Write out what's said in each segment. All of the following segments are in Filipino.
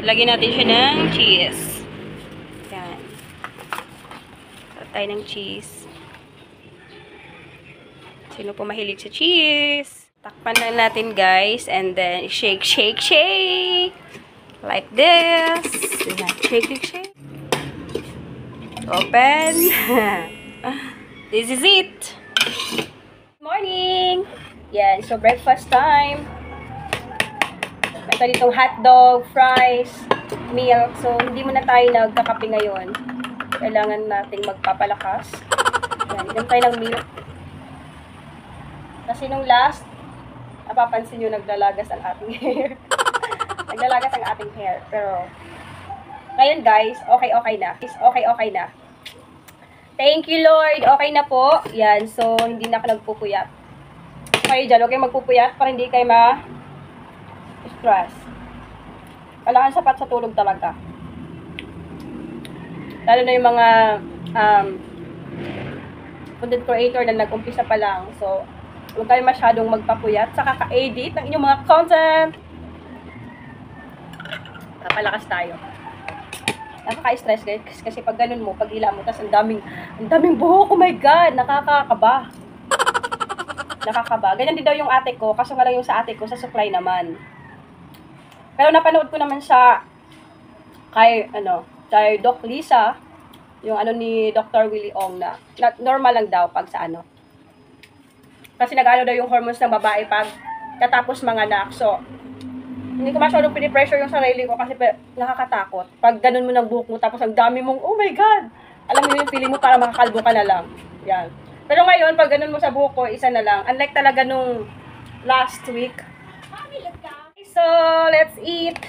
Lagyan natin siya ng cheese. Yan. Tayo ng cheese. Sino po mahilig sa cheese? Takpan lang natin, guys. And then, shake, shake, shake. Like this. Yan. Shake, shake, shake. Open. This is it. Morning! Yan. So, breakfast time. Ito ditong hotdog, fries, milk. So, hindi muna tayo nagkakape ngayon. Kailangan nating magpapalakas. Yan, inom tayo ng milk. Kasi nung last, napapansin nyo, naglalagas ang ating hair. Naglalagas ang ating hair. Pero, ngayon guys, okay na. Okay na. Thank you, Lord. Okay na po. Yan, so, hindi na ako nagpupuyat. Kayo dyan, okay magpupuyat para hindi kayo stress. Kailangan sapat sa tulog talaga. Lalo na yung mga content creator na nag-umpisa pa lang. So, huwag kayo masyadong magpapuyat sa kaka-edit ng inyong mga content. Papalakas tayo. Nakaka-stress guys. Kasi pag ganun mo, pag hila mo, tas ang daming buhok. Oh my God! Nakakakaba. Ganyan din daw yung ate ko. Kaso nga lang yung sa ate ko, sa supply naman. Pero napanood ko naman sa kay Doc Lisa, yung ni Dr. Willie Ong na normal lang daw pag sa Kasi nag-ano daw yung hormones ng babae pag katapos manganak. So, hindi ko masyadong pinipressure yung sarili ko kasi nakakatakot. Pag ganun mo ng buhok mo tapos ang dami mong, oh my God! Alam mo yung feeling mo para makakalbo ka na lang. Yan. Pero ngayon, pag ganun mo sa buhok ko, isa na lang. Unlike talaga nung last week. So, let's eat.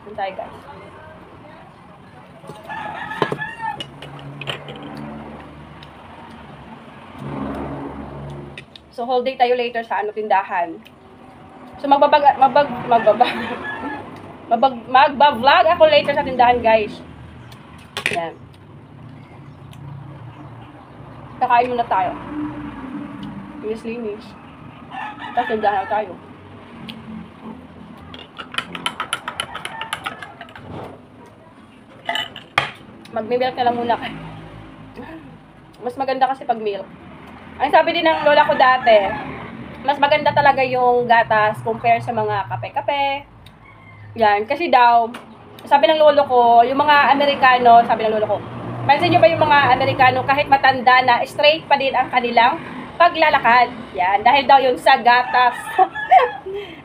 Doon tayo, guys. So, whole day tayo later sa tindahan. So, magba-vlog ako later sa tindahan, guys. Yan. Kakain muna tayo. Linis. Tapos tindahan tayo. Mag-milk na lang muna kayo. Mas maganda kasi pag milk. Ang sabi din ng lola ko dati, mas maganda talaga yung gatas compare sa mga kape-kape. Yan. Kasi daw, sabi ng lolo ko, yung mga Amerikano, sabi ng lolo ko, pansin nyo ba yung mga Amerikano, kahit matanda na, straight pa din ang kanilang paglalakad. Yan. Dahil daw yun sa gatas.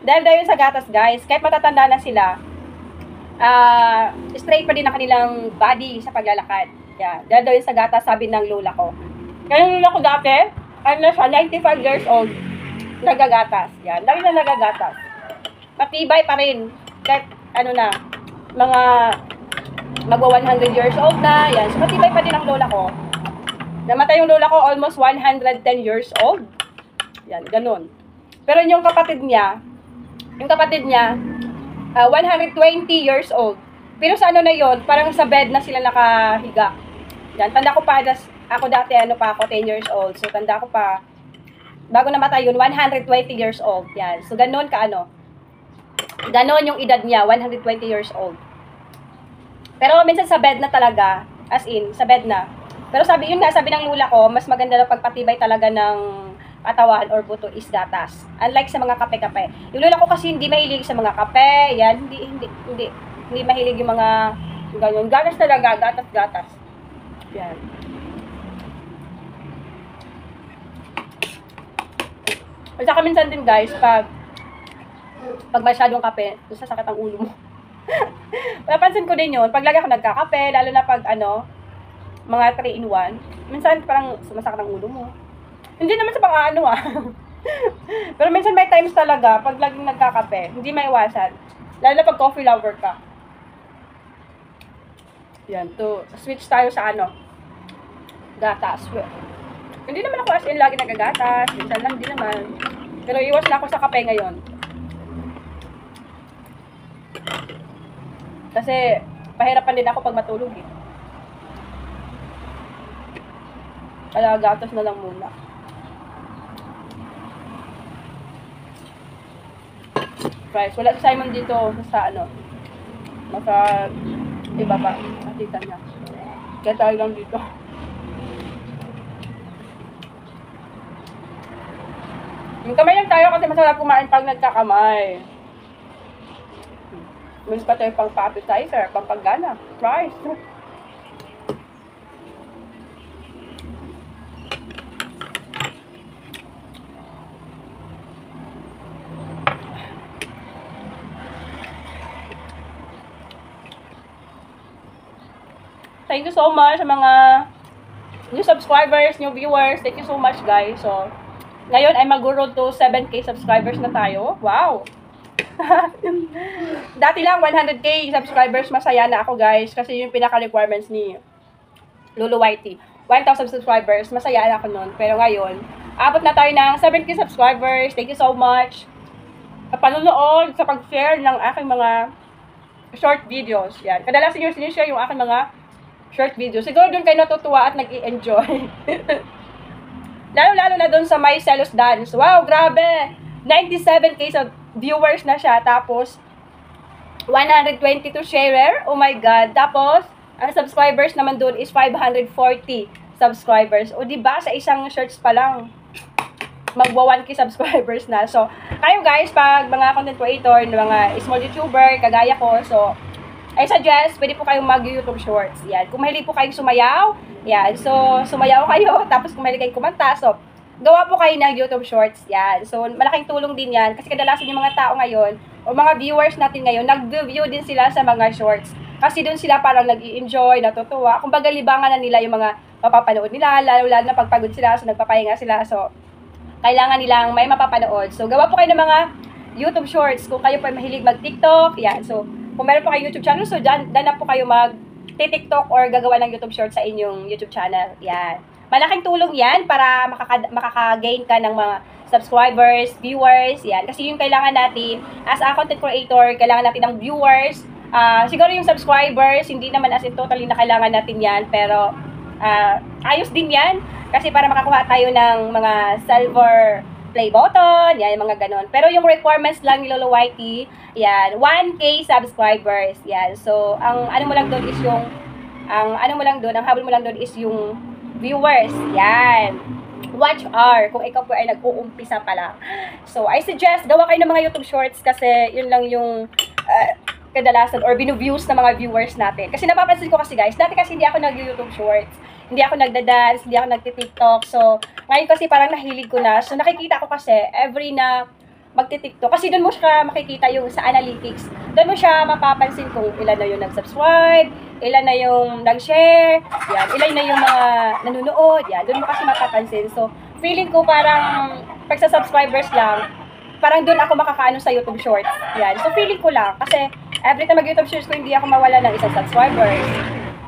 Dahil daw yun sa gatas, guys. Kahit matatanda na sila, straight pa din ang kanilang body sa paglalakad. Yan. Dahil daw yun sa gatas, sabi ng lola ko. Kaya yung lola ko dati, siya, 95 years old, nagagatas. Yan. Dahil na nagagatas. Matibay pa rin. Kahit, mga magwa 100 years old na. Yan. So, matibay pa din ang lola ko. Namatay yung lola ko almost 110 years old. Yan, ganun. Pero yung kapatid niya, 120 years old. Pero sa na yon, parang sa bed na sila nakahiga. Yan, tanda ko pa, ako dati, 10 years old. So, tanda ko pa, bago namatay yun, 120 years old. Yan. So, ganun ganon yung edad niya, 120 years old. Pero minsan sa bed na talaga, as in, sa bed na. Pero sabi ng lula ko, mas maganda na pagpatibay talaga ng katawan or buto is gatas. Unlike sa mga kape-kape. Yung lula ko kasi hindi mahilig sa mga kape, yan, hindi mahilig yung mga ganyan. Gatas talaga, gatas. Yan. At saka minsan din guys, pag masyadong kape, sasakit ang ulo mo. Napansin ko din yun, pag lagi ako nagkakape, lalo na pag mga 3-in-1, minsan parang sumasakit ang ulo mo. Hindi naman sa pang Pero minsan may times talaga, pag laging nagkakape, hindi maiwasan. Lalo na pag coffee lover ka. Yan, to switch tayo sa gatas. Hindi naman ako as in lagi nagagatas, minsan lang din naman. Pero iwas na ako sa kape ngayon. Kasi pahirapan din ako pag matulog eh. Kaya gatas na lang muna. price. Wala si Simon dito sa ano. Maka iba pa. Nakita niya. Kaya tayo lang dito. Yung kamay lang tayo kasi masarap kumain pag nagkakamay. Means pa tayo pang appetizer, pang paggana. Fries. Thank you so much sa mga new subscribers, new viewers. Thank you so much, guys. So, ngayon ay mag-road to 7K subscribers na tayo. Wow! Dati lang 100K subscribers, masaya na ako, guys. Kasi yung pinaka-requirements ni Lolo Whitey. 1,000 subscribers, masaya na ako nun. Pero ngayon, abot na tayo ng 7K subscribers. Thank you so much sa panonood, sa pag-share ng aking mga short videos. Yan. Kadalasan yung sinishare yung aking mga short videos. Siguro doon kayo natutuwa at nag-i-enjoy. Lalo-lalo na doon sa My Celos Dance. Wow, grabe! 97K sa viewers na siya. Tapos, 122 sharer. Oh my God. Tapos, ang subscribers naman doon is 540 subscribers. O diba, sa isang shorts pa lang, magwa 1K subscribers na. So, kayo guys, pag mga content creator, mga small YouTuber, kagaya ko, so, I suggest, pwede po kayong mag-YouTube Shorts. Yan. Kung mahilig po kayong sumayaw, yan. So, sumayaw kayo. Tapos, kung mahilig kayong kumanta, so, gawa po kayo ng YouTube Shorts. Yan. So, malaking tulong din yan. Kasi kadalasan yung mga tao ngayon, o mga viewers natin ngayon, nag-view din sila sa mga shorts. Kasi doon sila parang nag-i-enjoy, natutuwa. Kung baga, libangan na nila yung mga mapapanood nila, lalo-lalo na pagpagod sila, so nagpapahinga sila. So, kailangan nilang may mapapanood. So, gawa po kayo ng mga YouTube Shorts. Kung kayo po ay mahilig mag-TikTok, yan. So, kung meron po kayo YouTube channel, so dyan na po kayo mag-TikTok or gagawa ng YouTube Shorts sa inyong YouTube channel. Yan. Malaking tulong yan para makaka-gain ka ng mga subscribers, viewers, yan. Kasi yung kailangan natin, as a content creator, kailangan natin ng viewers. Siguro yung subscribers, hindi naman as in totally na kailangan natin yan, pero ayos din yan. Kasi para makakuha tayo ng mga silver play button, yan, yung mga ganon. Pero yung requirements lang ni Lolo Whitey, yan, 1K subscribers, yan. So, ang ano mo lang doon is yung, ang habol mo lang doon is yung viewers, yan. Watch hour, kung ikaw po ay nag-uumpisa pa lang. So, I suggest, gawa kayo ng mga YouTube Shorts kasi yun lang yung kadalasan or binu-views ng mga viewers natin. Kasi napapansin ko kasi guys, dati kasi hindi ako nag-YouTube Shorts. Hindi ako nagda-dance, hindi ako nagti-TikTok. So, ngayon kasi parang nahilig ko na. So, nakikita ko kasi every na magti-TikTok. Kasi doon mo siya makikita yung sa analytics. Doon mo siya mapapansin kung ilan na yung nag-subscribe, ilan na yung nag-share, yan, ilan na yung mga nanonood, yan. Doon mo kasi mapapansin. So, feeling ko parang pag sa subscribers lang, parang doon ako makakaano sa YouTube Shorts. Yan. So, feeling ko lang. Kasi every time mag-YouTube Shorts ko, hindi ako mawala ng isang subscribers.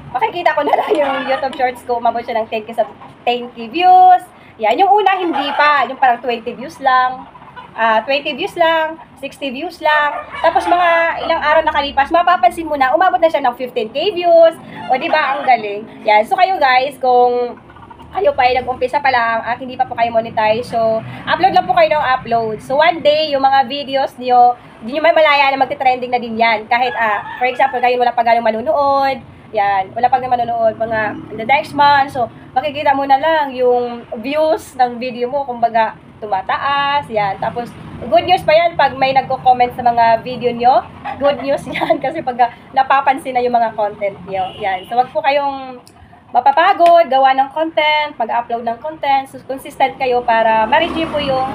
Makikita ko na lang yung YouTube Shorts ko, umabot siya ng 10K views. Yan, yung una hindi pa, yung parang 20 views lang, 20 views lang, 60 views lang. Tapos mga ilang araw nakalipas, mapapansin mo na, umabot na siya ng 15K views. O diba, ang galing. Yan, so kayo guys, kung kayo pa ay nag-umpisa pa lang at hindi pa po kayo monetize, so upload lang po kayo ng upload. So one day, yung mga videos niyo, hindi nyo may malaya na magti-trending na din yan. Kahit, for example, kayo wala pa ganong manunood, yan, wala pang manonood, mga in the next month. So, makikita mo na lang yung views ng video mo, kumbaga, tumataas, yan. Tapos, good news pa yan pag may nagko-comment sa mga video nyo. Good news yan kasi pag napapansin na yung mga content nyo. Yan. So, wag po kayong mapapagod, gawa ng content, mag-upload ng content. So, consistent kayo para ma-reach nyo po yung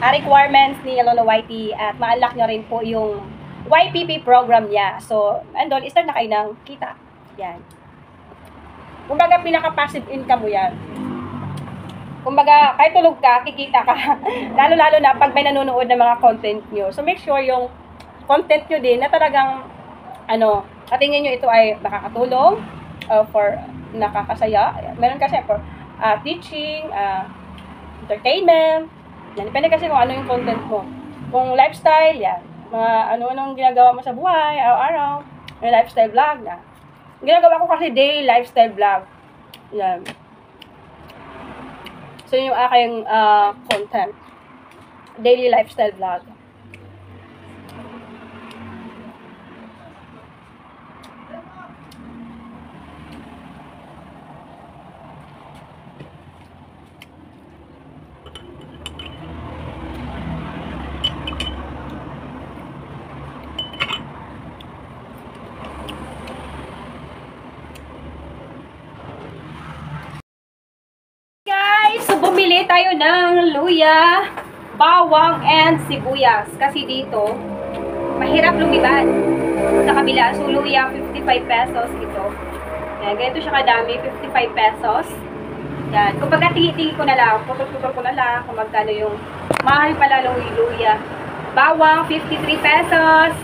requirements ni Lolo Whitey at ma-unlock nyo rin po yung YPP program niya. So, andun, start na kayo ng kita. Yan. Kumbaga, pinaka-passive income mo yan. Kumbaga, kahit tulog ka, kikita ka. Lalo-lalo na pag may nanonood ng mga content nyo. So, make sure yung content nyo din na talagang, katingin nyo ito ay makakatulong for nakakasaya. Meron kasi for teaching, entertainment. Yan. Depende kasi kung ano yung content mo. Kung lifestyle, yan. Mga ano-anong ginagawa mo sa buhay, araw-araw. May lifestyle vlog na. Ginagawa ko kasi daily lifestyle vlog. Yan. So, yung aking content. Daily lifestyle vlog. tayo ng luya, bawang, and sibuyas. Kasi dito, mahirap lumipad sa kabila. So, luya, 55 pesos ito. Yan, ganito siya kadami, 55 pesos. Yan, kumbaga tingi-tingi ko na lang, putol-putol ko na lang kung magkano yung mahal pala ng luya. Bawang, 53 pesos.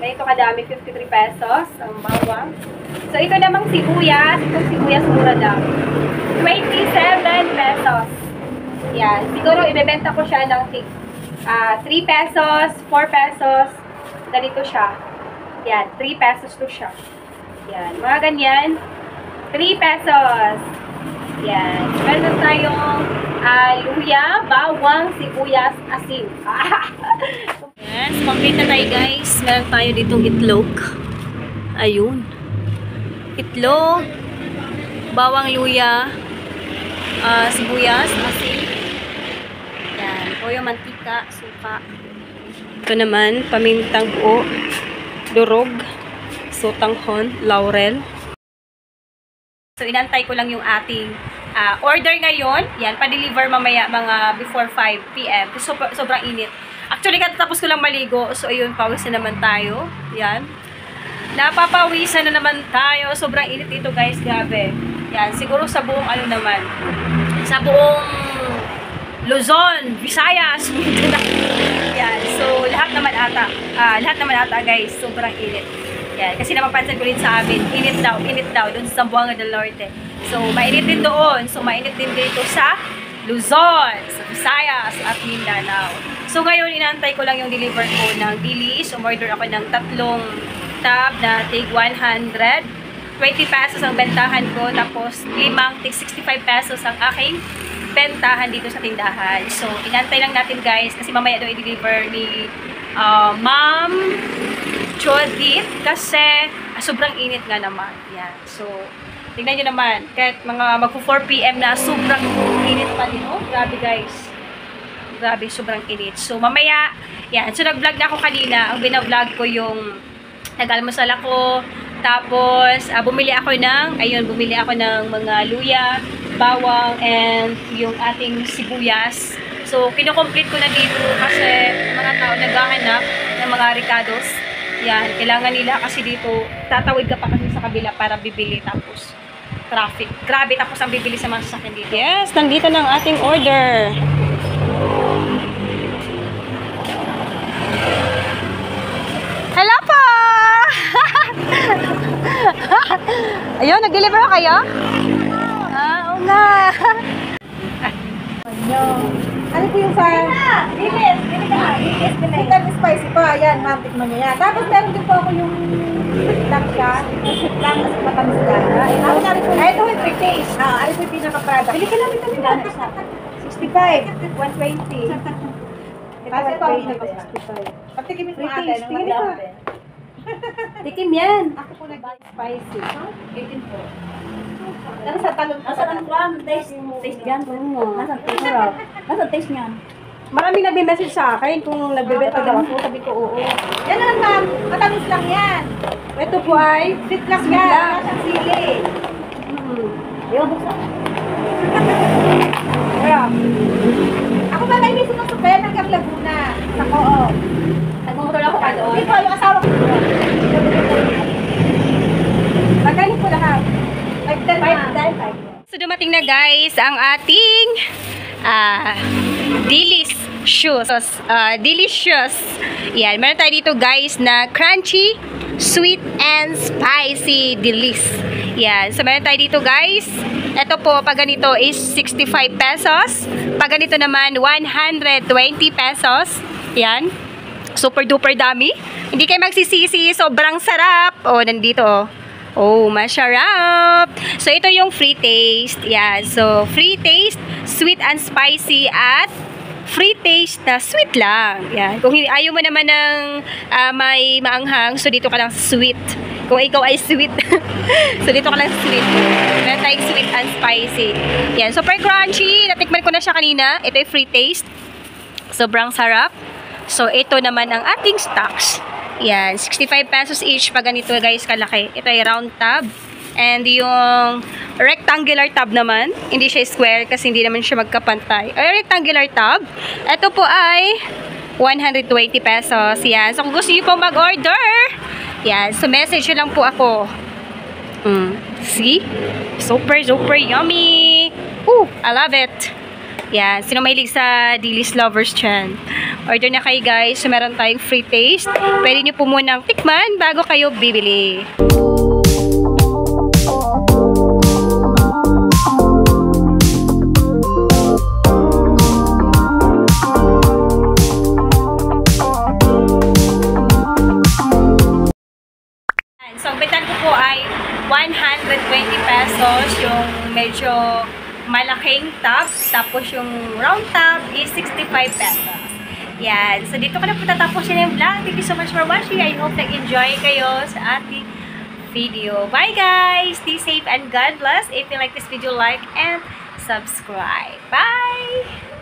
Ganito kadami, 53 pesos ang bawang. So, ito namang sibuyas. Itong sibuyas mura lang. 27 pesos. Yan. Siguro, ibebenta ko siya ng 3 pesos, 4 pesos. Ganito siya. Yan. 3 pesos to siya. Yan. Mga ganyan. 3 pesos. Yan. Meron tayong luya, bawang, sibuyas, asin. Yes. Complete na tayo, guys. Meron tayo ditong itlog. Ayun. Itlog, bawang, luya, sibuyas, asin. Yan, toyo, mantika, suka. Ito naman, pamintang buo, durog, sotanghon, laurel. So, inantay ko lang yung ating order ngayon. Yan, pa-deliver mamaya mga before 5 p.m. Sobrang init. Actually, katapos ko lang maligo. So, ayun, pawis na naman tayo. Yan. Napapawisan na naman tayo. Sobrang init dito, guys. Grabe. Yan. Siguro sa buong ano naman. Sa buong Luzon, Visayas. Yan. So, lahat naman ata, guys. Sobrang init. Yan. Kasi napapansin ko rin sa amin. Init daw. Doon sa Zamboanga del Norte. So, mainit din doon. So, mainit din dito sa Luzon, sa Visayas, at Mindanao. So, ngayon, inaantay ko lang yung deliver ko ng dilis. Umorder ako ng 3 tab na tig 100. 20 pesos ang bentahan ko. Tapos, 5 tig 65 pesos ang aking bentahan dito sa tindahan. So, inantay lang natin, guys. Kasi mamaya daw i-deliver ni Ma'am Judith. Kasi, sobrang init nga naman. Yan. So, tignan nyo naman. Kahit mga magpo 4 p.m. na, sobrang init pa din. Oh, grabe, guys. Grabe, sobrang init. So, mamaya, yan. So, nag-vlog na ako kanina. Ang bina-vlog ko yung nag-almusal ako. Tapos, bumili ako ng mga luya, bawang, and yung ating sibuyas. So, kinukomplete ko na dito kasi mga tao naghahanap ng mga ricados. Yan, kailangan nila kasi dito, tatawid ka pa kasi sa kabila para bibili. Tapos, traffic. Grabe, tapos ang bibili sa mga sasakyan dito. Yes, nandito na ang ating order. Hello po! Ayun, nag-deliver kayo? Oo nga. Ano po yung sa... Dilis! Dilis spicy pa. Yan, ma'am. Tikman niyo yan. Tapos meron din po ako yung lang siya. Lang kasi matamis ka. Ito yung free taste. Ano po yung pinaka-product? Bili ka lang ito nila. 65. 120. Kasi ito ang pinaka-65. Pagtikimin mo ate. Tingin ka. Tikim yan. Ako po nag-spicy. 18 po. Ano sa talong? Nasaan ang taste yan? Nasaan taste niyan? Maraming nagme-message sa akin kung nagbebenta daw ako. Sabi ko, oo. Yan naman ma'am. Matamis lang yan. Ito po ay Sweet lang yan. Wala siyang sili. Ayaw buksan. Kaya, Ako ba may miso ng supaya ng Laguna? Sa Co-op. nagmumutol ako pa doon. Hindi po, yung asawa ko. Magkano po lahat? 5 So, dumating na, guys, ang ating delicious. Yan, meron tayo dito, guys, na crunchy, sweet, and spicy delis. Yan, so meron tayo dito, guys. Ito po, pag ganito is 65 pesos. Pag ganito naman, 120 pesos. Yan. Super duper dami. Hindi kayo magsisisi, sobrang sarap. Oh, nandito, oh. Oh, masarap! So, ito yung free taste. Yan. So, free taste, sweet and spicy, at free taste na sweet lang. Yan. Kung ayaw mo naman ng may maanghang, so dito ka lang sa sweet. Kung ikaw ay sweet, so dito ka lang sa sweet. Meron tayong sweet and spicy. Yan. Super crunchy. Natikman ko na siya kanina. Ito yung free taste. Sobrang sarap. So, ito naman ang ating stocks. Yan, 65 pesos each pag ganito, guys, kalaki. Ito ay round tab. And yung rectangular tub naman. Hindi siya square kasi hindi naman siya magkapantay. Ay, rectangular tub. Ito po ay 120 pesos. Yan. So, kung gusto niyo po mag-order, yan. So, message nyo lang po ako. See? Super, super yummy. I love it. Yan. Sino mahilig sa Dilis lovers dyan? Order na kayo, guys. So, meron tayong free taste. Pwede nyo po munang tikman bago kayo bibili. So, ang bitan ko po ay 120 pesos yung medyo malaking tub. Tapos yung round tub is 65 pesos. Yan. So, dito ko na po tatapusin yung vlog. Thank you so much for watching. I hope nag-enjoy kayo sa ating video. Bye, guys! Stay safe and God bless. If you like this video, like and subscribe. Bye!